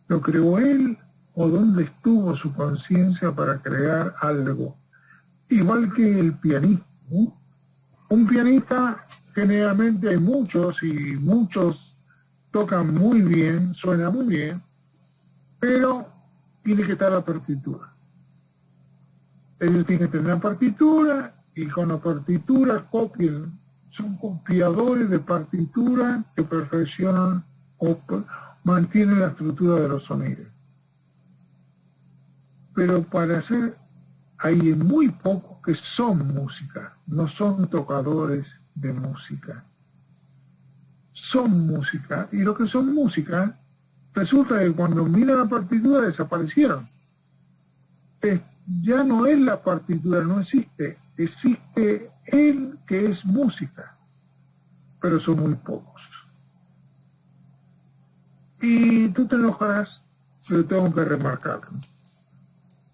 ¿Lo creó él o dónde estuvo su conciencia para crear algo? Igual que el pianista, ¿no? Un pianista, generalmente hay muchos y muchos tocan muy bien, suena muy bien, pero tiene que estar la partitura. Ellos tienen que tener la partitura y con la partitura copian. Son copiadores de partitura que perfeccionan o mantienen la estructura de los sonidos. Pero para hacer, hay muy pocos que son música, no son tocadores de música. Son música, y los que son música, resulta que cuando miran la partitura desaparecieron. Ya no es la partitura, no existe, existe él que es música, pero son muy pocos. Y tú te enojarás, pero tengo que remarcarlo.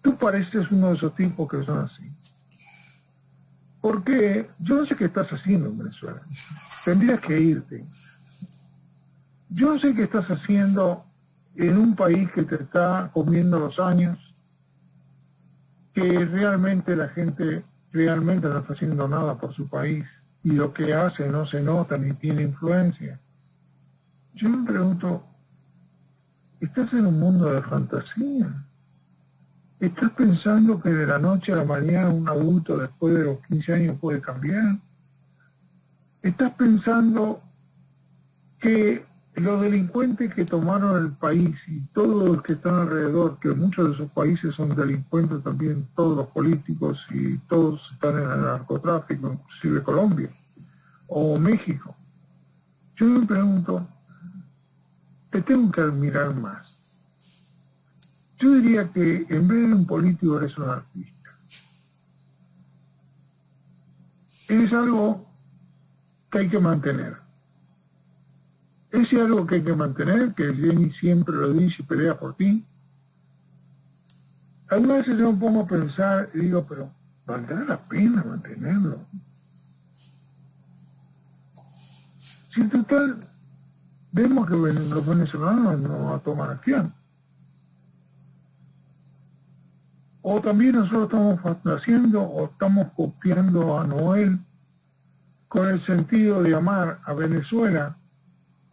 Tú pareces uno de esos tipos que son así. Porque yo no sé qué estás haciendo en Venezuela. Tendrías que irte. Yo no sé qué estás haciendo en un país que te está comiendo los años, que realmente la gente realmente no está haciendo nada por su país y lo que hace no se nota ni tiene influencia. Yo me pregunto, ¿estás en un mundo de fantasía? ¿Estás pensando que de la noche a la mañana un adulto después de los 15 años puede cambiar? ¿Estás pensando que los delincuentes que tomaron el país y todos los que están alrededor, que muchos de esos países son delincuentes también, todos los políticos y todos están en el narcotráfico, inclusive Colombia o México? Yo me pregunto, te tengo que admirar más. Yo diría que en vez de un político eres un artista. Es algo que hay que mantener. Es algo que hay que mantener, que Jenny siempre lo dice y pelea por ti. Algunas veces yo me pongo a pensar y digo, pero ¿valdrá la pena mantenerlo? Si en total vemos que los venezolanos no toman acción. O también nosotros estamos haciendo o estamos copiando a Noel con el sentido de amar a Venezuela,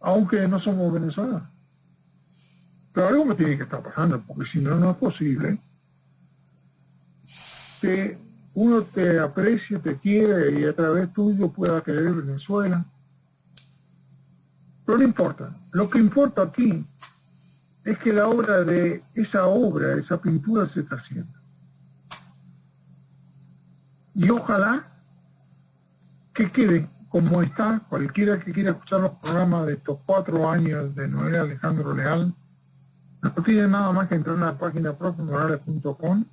aunque no somos venezolanos. Pero algo me tiene que estar pasando, porque si no, no es posible que uno te aprecie, te quiere y a través tuyo pueda querer Venezuela. Pero no importa. Lo que importa aquí es que la obra de esa pintura se está haciendo. Y ojalá que quede como está. Cualquiera que quiera escuchar los programas de estos 4 años de Noel Alejandro Leal, no tiene nada más que entrar en la página profesionales.com,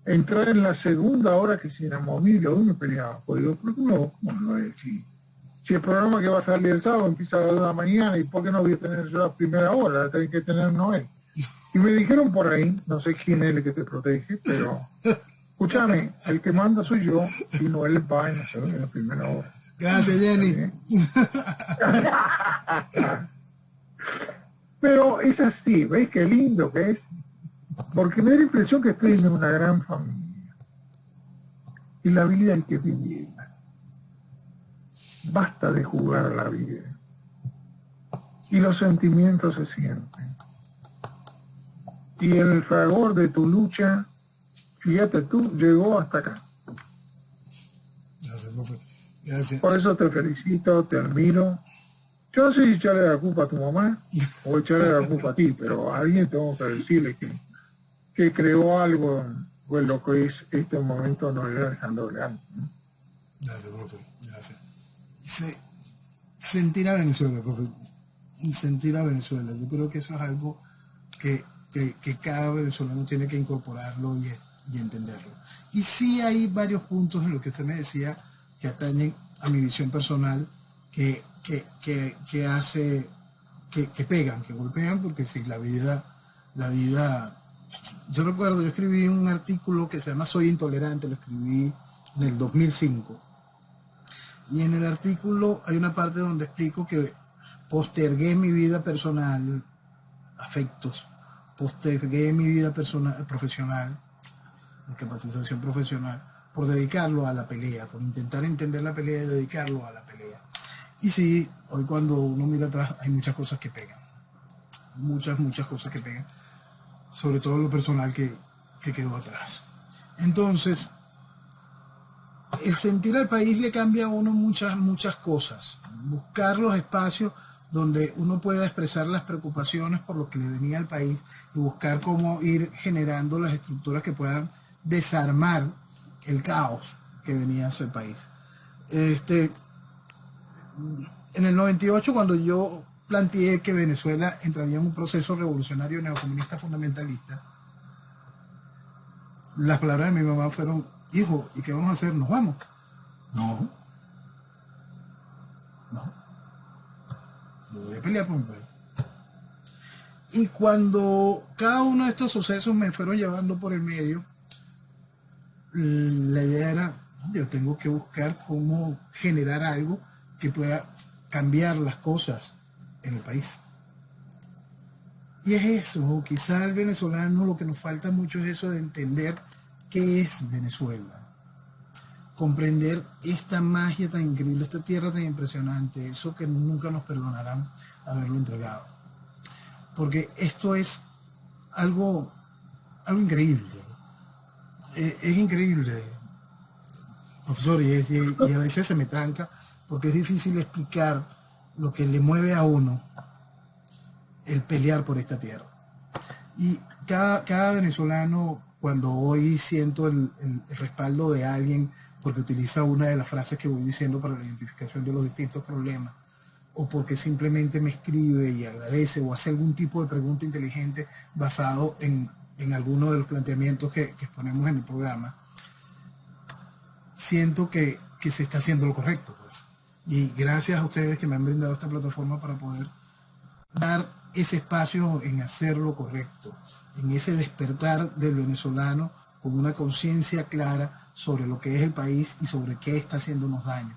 entrar en la segunda hora que se inamovible, hoy me peleaba, pues digo, pero ¿cómo lo voy a decir? Si el programa que va a salir el sábado empieza a las 2 de la mañana, ¿y por qué no voy a tener yo la primera hora? La tengo que tener Noel. Y me dijeron por ahí, no sé quién es el que te protege, pero escúchame, el que manda soy yo y Noel va en la primera hora. Gracias, Jenny. Pero es así, ¿ves qué lindo que es? Porque me da la impresión que estoy en una gran familia. Y la vida hay que vivirla. Basta de jugar a la vida. Y los sentimientos se sienten. Y el fragor de tu lucha, fíjate tú, llegó hasta acá. Gracias, profe. Gracias. Por eso te felicito, te admiro. Yo no sé si echarle la culpa a tu mamá o echarle la culpa a ti, pero a alguien tengo que decirle que creó algo, pues lo que es este momento no era Alejandro Leal. Gracias, profe. Gracias. Sentir a Venezuela, profe. Sentir a Venezuela. Yo creo que eso es algo que cada venezolano tiene que incorporarlo y entenderlo. Y sí hay varios puntos en los que usted me decía que atañen a mi visión personal, que pegan, que golpean, porque si la vida, yo recuerdo, yo escribí un artículo que se llama Soy Intolerante, lo escribí en el 2005, y en el artículo hay una parte donde explico que postergué mi vida personal, afectos, postergué mi vida personal, profesional, de capacitación profesional, por dedicarlo a la pelea, por intentar entender la pelea y dedicarlo a la pelea. Y sí, hoy cuando uno mira atrás hay muchas cosas que pegan, muchas cosas que pegan, sobre todo lo personal que quedó atrás. Entonces, el sentir al país le cambia a uno muchas cosas. Buscar los espacios donde uno pueda expresar las preocupaciones por lo que le venía al país y buscar cómo ir generando las estructuras que puedan desarmar el caos que venía hacia el país. En el 98, cuando yo planteé que Venezuela entraría en un proceso revolucionario neocomunista fundamentalista, las palabras de mi mamá fueron: hijo, ¿y qué vamos a hacer? ¿Nos vamos? No. Yo voy a pelear por mi país. Y cuando cada uno de estos sucesos me fueron llevando por el medio, la idea era, yo tengo que buscar cómo generar algo que pueda cambiar las cosas en el país. Y es eso, quizá al venezolano lo que nos falta mucho es eso de entender qué es Venezuela. Comprender esta magia tan increíble, esta tierra tan impresionante, eso que nunca nos perdonarán haberlo entregado. Porque esto es algo increíble. Es increíble, profesor, y a veces se me tranca porque es difícil explicar lo que le mueve a uno el pelear por esta tierra. Y cada venezolano, cuando hoy siento el respaldo de alguien porque utiliza una de las frases que voy diciendo para la identificación de los distintos problemas, o porque simplemente me escribe y agradece o hace algún tipo de pregunta inteligente basado en alguno de los planteamientos que exponemos en el programa, siento que se está haciendo lo correcto, pues. Y gracias a ustedes que me han brindado esta plataforma para poder dar ese espacio en hacer lo correcto, en ese despertar del venezolano con una conciencia clara sobre lo que es el país y sobre qué está haciéndonos daño.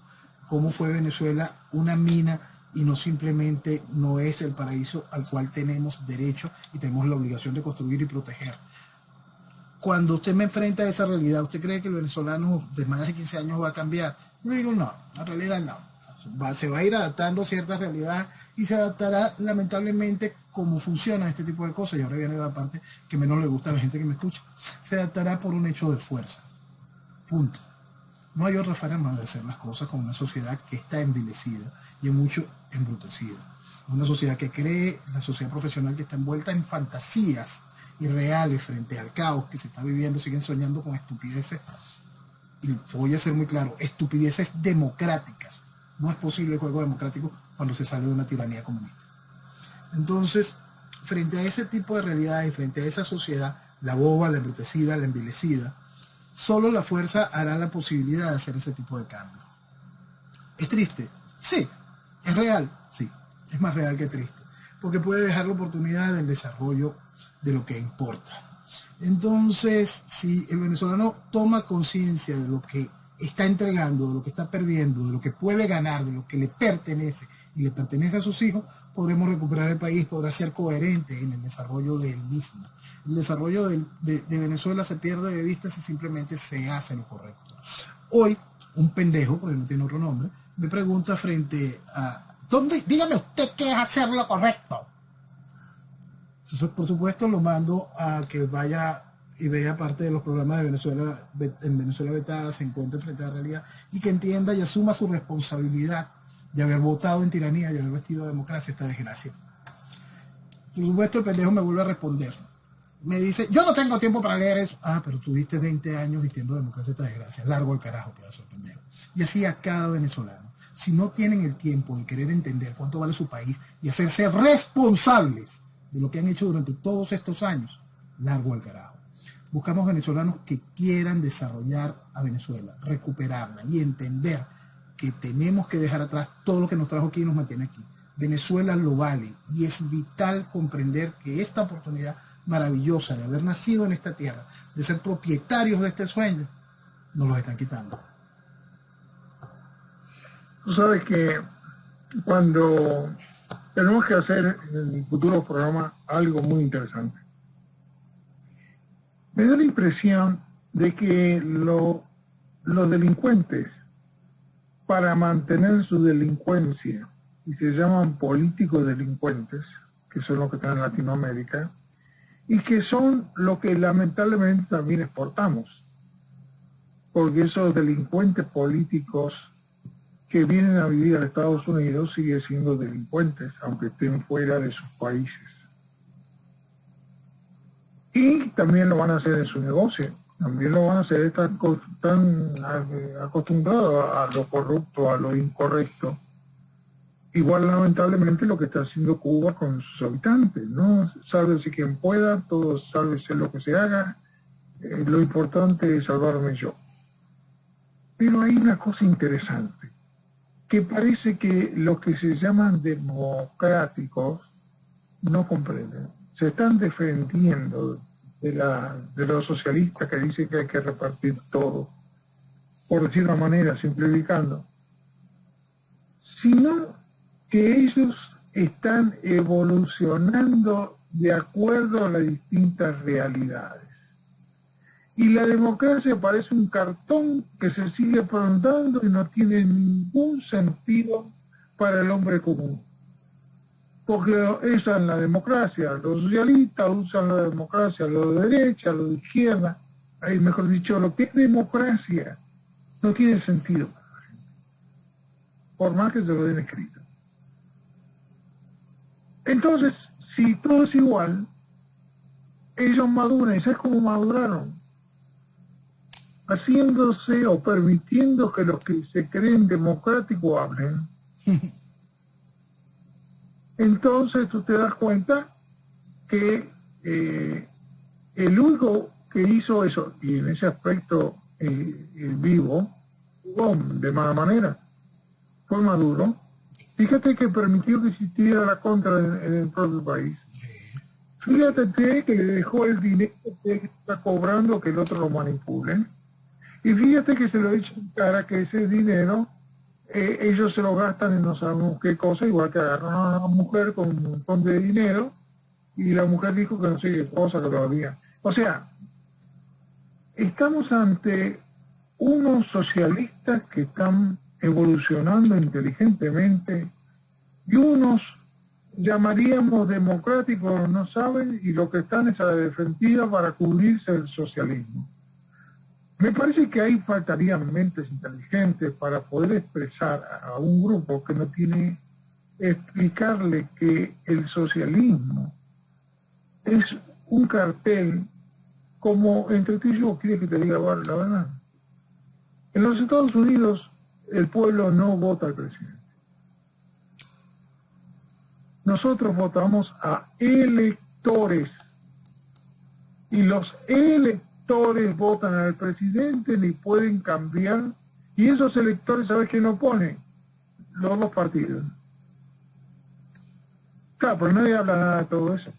Cómo fue Venezuela una mina y no simplemente no es el paraíso al cual tenemos derecho y tenemos la obligación de construir y proteger. Cuando usted me enfrenta a esa realidad, ¿usted cree que el venezolano de más de 15 años va a cambiar? Yo le digo, no, en realidad no. Se va a ir adaptando a ciertas realidades y se adaptará lamentablemente como funciona este tipo de cosas. Y ahora viene la parte que menos le gusta a la gente que me escucha. Se adaptará por un hecho de fuerza. Punto. No hay otra forma de hacer las cosas con una sociedad que está envilecida y mucho embrutecida. Una sociedad que cree, la sociedad profesional que está envuelta en fantasías irreales frente al caos que se está viviendo, siguen soñando con estupideces, y voy a ser muy claro, estupideces democráticas. No es posible el juego democrático cuando se sale de una tiranía comunista. Entonces, frente a ese tipo de realidades y frente a esa sociedad, la boba, la embrutecida, la envilecida, solo la fuerza hará la posibilidad de hacer ese tipo de cambio. ¿Es triste? Sí. ¿Es real? Sí. Es más real que triste. Porque puede dejar la oportunidad del desarrollo de lo que importa. Entonces, si el venezolano toma conciencia de lo que está entregando, de lo que está perdiendo, de lo que puede ganar, de lo que le pertenece y le pertenece a sus hijos, podremos recuperar el país, podrá ser coherente en el desarrollo del mismo. El desarrollo de Venezuela se pierde de vista si simplemente se hace lo correcto. Hoy, un pendejo, porque no tiene otro nombre, me pregunta frente a... Dígame usted qué es hacer lo correcto. Entonces, por supuesto, lo mando a que vaya y vea parte de los programas de Venezuela, en Venezuela Vetada, se encuentre frente a la realidad y que entienda y asuma su responsabilidad de haber votado en tiranía y haber vestido de democracia esta desgracia. Por supuesto, el pendejo me vuelve a responder. Me dice, yo no tengo tiempo para leer eso. Ah, pero tuviste 20 años vistiendo democracia esta desgracia. Largo al carajo, pedazo de pendejo. Y así a cada venezolano. Si no tienen el tiempo de querer entender cuánto vale su país y hacerse responsables de lo que han hecho durante todos estos años, largo al carajo. Buscamos venezolanos que quieran desarrollar a Venezuela, recuperarla y entender que tenemos que dejar atrás todo lo que nos trajo aquí y nos mantiene aquí. Venezuela lo vale y es vital comprender que esta oportunidad maravillosa de haber nacido en esta tierra, de ser propietarios de este sueño, nos lo están quitando. Tú sabes que cuando tenemos que hacer en el futuro programa algo muy interesante, me da la impresión de que los delincuentes, para mantener su delincuencia, y se llaman políticos delincuentes, que son los que están en Latinoamérica, y que son lo que lamentablemente también exportamos, porque esos delincuentes políticos que vienen a vivir a Estados Unidos siguen siendo delincuentes, aunque estén fuera de sus países. Y también lo van a hacer en su negocio, también lo van a hacer, están acostumbrados a lo corrupto, a lo incorrecto. Igual lamentablemente lo que está haciendo Cuba con sus habitantes, ¿no? Sálvese quien pueda, todo sálvese lo que se haga, lo importante es salvarme yo. Pero hay una cosa interesante, que parece que los que se llaman democráticos no comprenden. se están defendiendo de los socialistas que dicen que hay que repartir todo, por decir una manera, simplificando, sino que ellos están evolucionando de acuerdo a las distintas realidades. Y la democracia parece un cartón que se sigue afrontando y no tiene ningún sentido para el hombre común. Porque usan la democracia, los socialistas usan la democracia, los de derecha, los de izquierda, mejor dicho, lo que es democracia no tiene sentido, por más que se lo den escrito. Entonces, si todo es igual, ellos maduran, ¿y sabes cómo maduraron? Haciéndose o permitiendo que los que se creen democráticos hablen. Entonces tú te das cuenta que el único que hizo eso, y en ese aspecto el vivo, jugó de mala manera, fue Maduro. Fíjate que permitió que existiera la contra en el propio país. Fíjate que le dejó el dinero que él está cobrando que el otro lo manipule. Y fíjate que se lo echa en cara que ese dinero ellos se lo gastan en no sabemos qué cosa, igual que agarran a una mujer con un montón de dinero y la mujer dijo que no sé qué cosa que todavía. O sea, estamos ante unos socialistas que están evolucionando inteligentemente y unos llamaríamos democráticos, no saben, y lo que están es a la defensiva para cubrirse del socialismo. Me parece que ahí faltarían mentes inteligentes para poder expresar a un grupo que no tiene, explicarle que el socialismo es un cartel como entre tú y yo, ¿quieres que te diga la verdad? En los Estados Unidos el pueblo no vota al presidente. Nosotros votamos a electores y los electores votan al presidente ni pueden cambiar, y esos electores, ¿sabes qué no ponen? Los dos partidos. Claro, pero nadie habla nada de todo eso.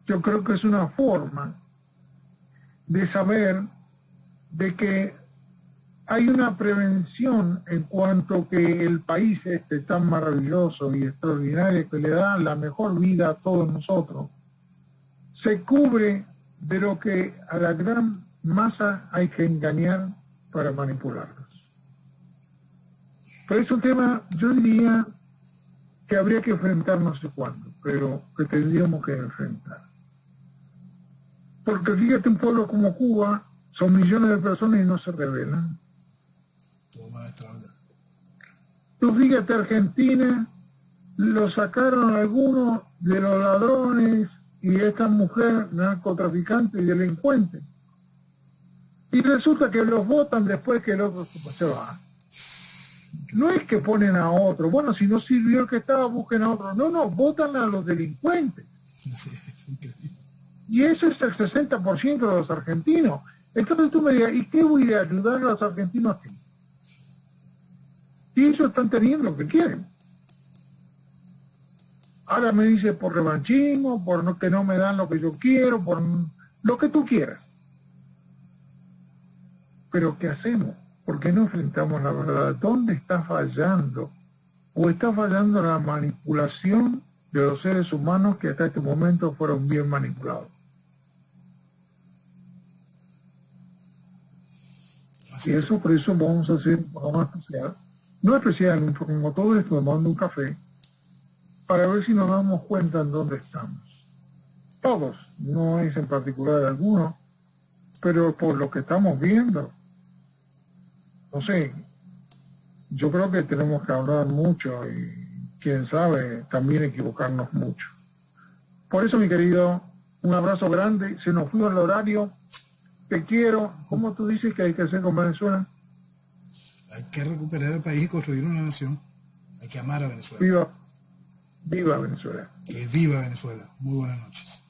Yo creo que es una forma de saber de que hay una prevención en cuanto que el país este tan maravilloso y extraordinario que le da la mejor vida a todos nosotros, se cubre de lo que a la gran masa hay que engañar para manipularlos. Pero es un tema, yo diría, que habría que enfrentar no sé cuándo, pero que tendríamos que enfrentar. Porque fíjate, un pueblo como Cuba, son millones de personas y no se rebelan. Tú fíjate, Argentina, lo sacaron algunos de los ladrones y esta mujer narcotraficante y delincuente. Y resulta que los votan después que el otro se va. No es que ponen a otro, bueno, si no sirvió el que estaba, busquen a otro. No, votan a los delincuentes. Sí, es increíble. Y eso es el 60% de los argentinos. Entonces tú me dirás, ¿y qué voy a ayudar a los argentinos aquí? Si ellos están teniendo lo que quieren. Ahora me dice por revanchismo, por no, que no me dan lo que yo quiero, por lo que tú quieras. Pero ¿qué hacemos? ¿Por qué no enfrentamos la verdad? ¿Dónde está fallando? ¿O está fallando la manipulación de los seres humanos que hasta este momento fueron bien manipulados? Y eso, por eso vamos a hacer un programa especial. No especial, como todo esto, tomando un café, para ver si nos damos cuenta en dónde estamos. Todos, no es en particular alguno, pero por lo que estamos viendo, no sé, yo creo que tenemos que hablar mucho y quién sabe, también equivocarnos mucho. Por eso, mi querido, un abrazo grande, se nos fue el horario, te quiero. ¿Cómo tú dices que hay que hacer con Venezuela? Hay que recuperar el país y construir una nación. Hay que amar a Venezuela. Viva, viva Venezuela. Que viva Venezuela. Muy buenas noches.